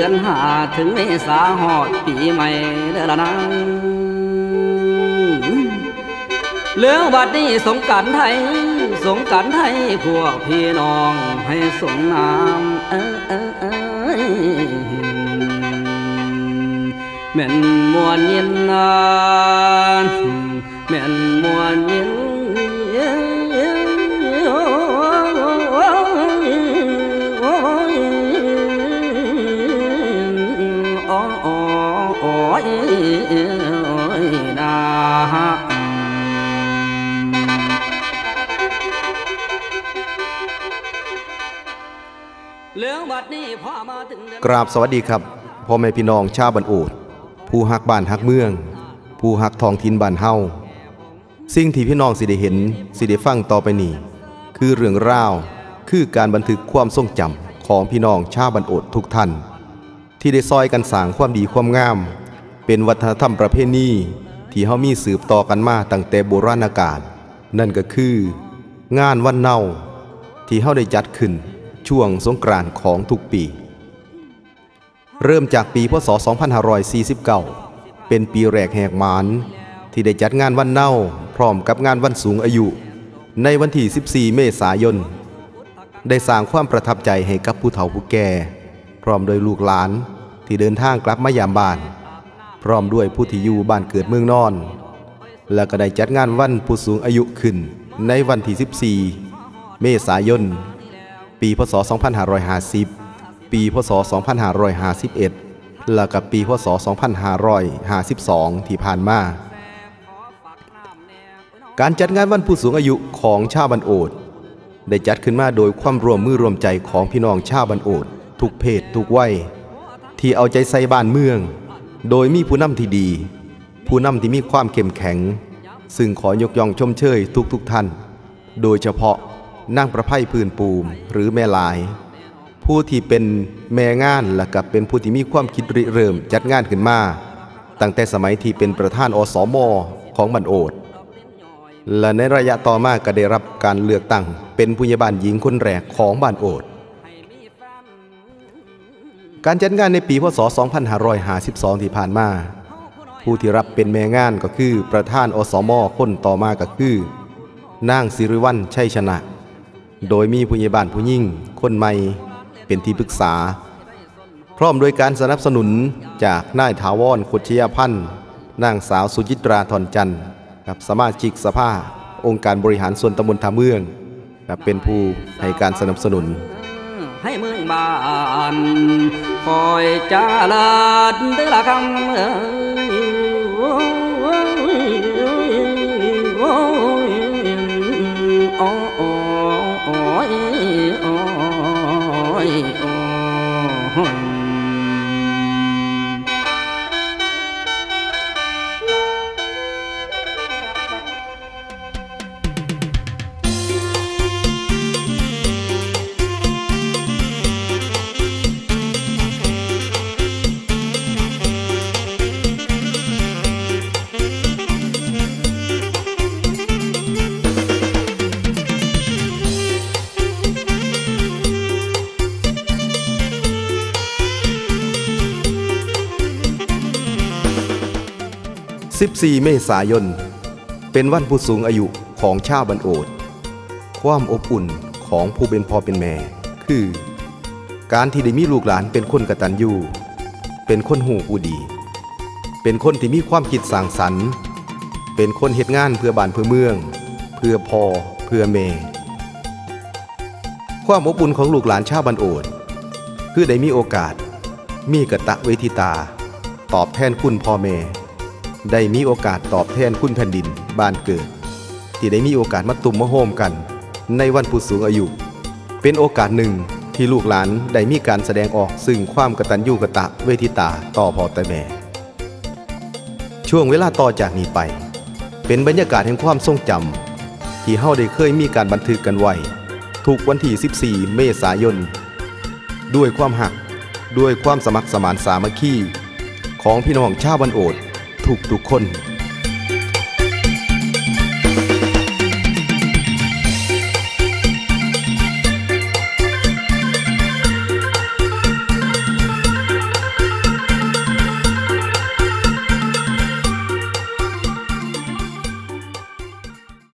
อนหาถึงเมษาหอดปีใหม่เด้อละนางเรื่องบัดนี้สงกรานต์ไทยสงกรานต์ไทยพวกพี่น้องให้สมนามแม่นมวนยินนานแม่นมวนยินกราบสวัสดีครับพ่อแม่พี่น้องชาวบ้านโอดผู้ฮักบ้านฮักเมืองผู้ฮักท้องถิ่นบ้านเฮาสิ่งที่พี่น้องสิได้เห็นสิได้ฟังต่อไปนี้คือเรื่องราวคือการบันทึกความทรงจำของพี่น้องชาวบ้านโอดทุกท่านที่ได้ซอยกันสร้างความดีความงามเป็นวัฒนธรรมประเพณีที่เฮามีสืบต่อกันมาตั้งแต่โบราณกาลนั่นก็คืองานวันเนาที่เฮาได้จัดขึ้นช่วงสงกรานต์ของทุกปีเริ่มจากปีพ.ศ. 2549เป็นปีแรกแหกหมานที่ได้จัดงานวันเนาพร้อมกับงานวันสูงอายุในวันที่ 14 เมษายนได้สร้างความประทับใจให้กับผู้เฒ่าผู้แก่พร้อมโดยลูกหลานที่เดินทางกลับมายามบ้านพร้อมด้วยผู้ที่อยู่บ้านเกิดเมืองนอนและก็ได้จัดงานวันผู้สูงอายุขึ้นในวันที่ 14 เมษายนปีพ.ศ. 2550 ปีพ.ศ. 2551 และกับปีพ.ศ. 2552 ที่ผ่านมาการจัดงานวันผู้สูงอายุของชาวบ้านโอดได้จัดขึ้นมาโดยความร่วมมือร่วมใจของพี่น้องชาวบ้านโอดทุกเพศทุกวัยที่เอาใจใส่บ้านเมืองโดยมีผู้นำที่ดีผู้นำที่มีความเข้มแข็งซึ่งขอยกย่องชมเชยทุกท่านโดยเฉพาะนางประไพพื้นปูมหรือแม่หลายผู้ที่เป็นแม่งานและกับเป็นผู้ที่มีความคิดริเริ่มจัดงานขึ้นมาตั้งแต่สมัยที่เป็นประธานอสม.ของบ้านโอดและในระยะต่อมาก็ได้รับการเลือกตั้งเป็นผู้ใหญ่บ้านหญิงคนแรกของบ้านโอดการจัดงานในปีพ.ศ. 2552 ที่ผ่านมาผู้ที่รับเป็นแม่งานก็คือประธานอสม.คนต่อมาก็คือนางสิริวัลย์ชัยชนะโดยมีผู้ใหญ่บ้านผู้ยิ่งคนใหม่เป็นที่ปรึกษาพร้อมโดยการสนับสนุนจากนายถาวรโคชยพันธ์นางสาวสุจิตราธรจันทร์กับสมาชิกสภาองค์การบริหารส่วนตำบลท่าเมืองเป็นผู้ให้การสนับสนุนให้เมืองบ้านคอยจาลาดเดือละคำ14 เมษายนเป็นวันผู้สูงอายุของชาวบ้านโอดความอบอุ่นของผู้เป็นพ่อเป็นแม่คือการที่ได้มีลูกหลานเป็นคนกตัญญูเป็นคนหูผู้ดีเป็นคนที่มีความคิดสร้างสรรค์เป็นคนเฮ็ดงานเพื่อบ้านเพื่อเมืองเพื่อพ่อเพื่อแม่ความอบอุ่นของลูกหลานชาวบ้านโอดคือได้มีโอกาสมีกตเวทิตาตอบแทนคุณพ่อแม่ได้มีโอกาสตอบแทนคุณแผ่นดินบ้านเกิดที่ได้มีโอกาสมาตุ่มมาโฮมกันในวันผู้สูงอายุเป็นโอกาสหนึ่งที่ลูกหลานได้มีการแสดงออกซึ่งความกตัญญูกตเวทิตาต่อพ่อแต่แม่ช่วงเวลาต่อจากนี้ไปเป็นบรรยากาศแห่งความทรงจำที่เฮาได้เคยมีการบันทึกกันไว้ทุกวันที่ 14 เมษายนด้วยความหักด้วยความสมัครสมานสามัคคีของพี่น้องชาวบ้านโอดทุกคน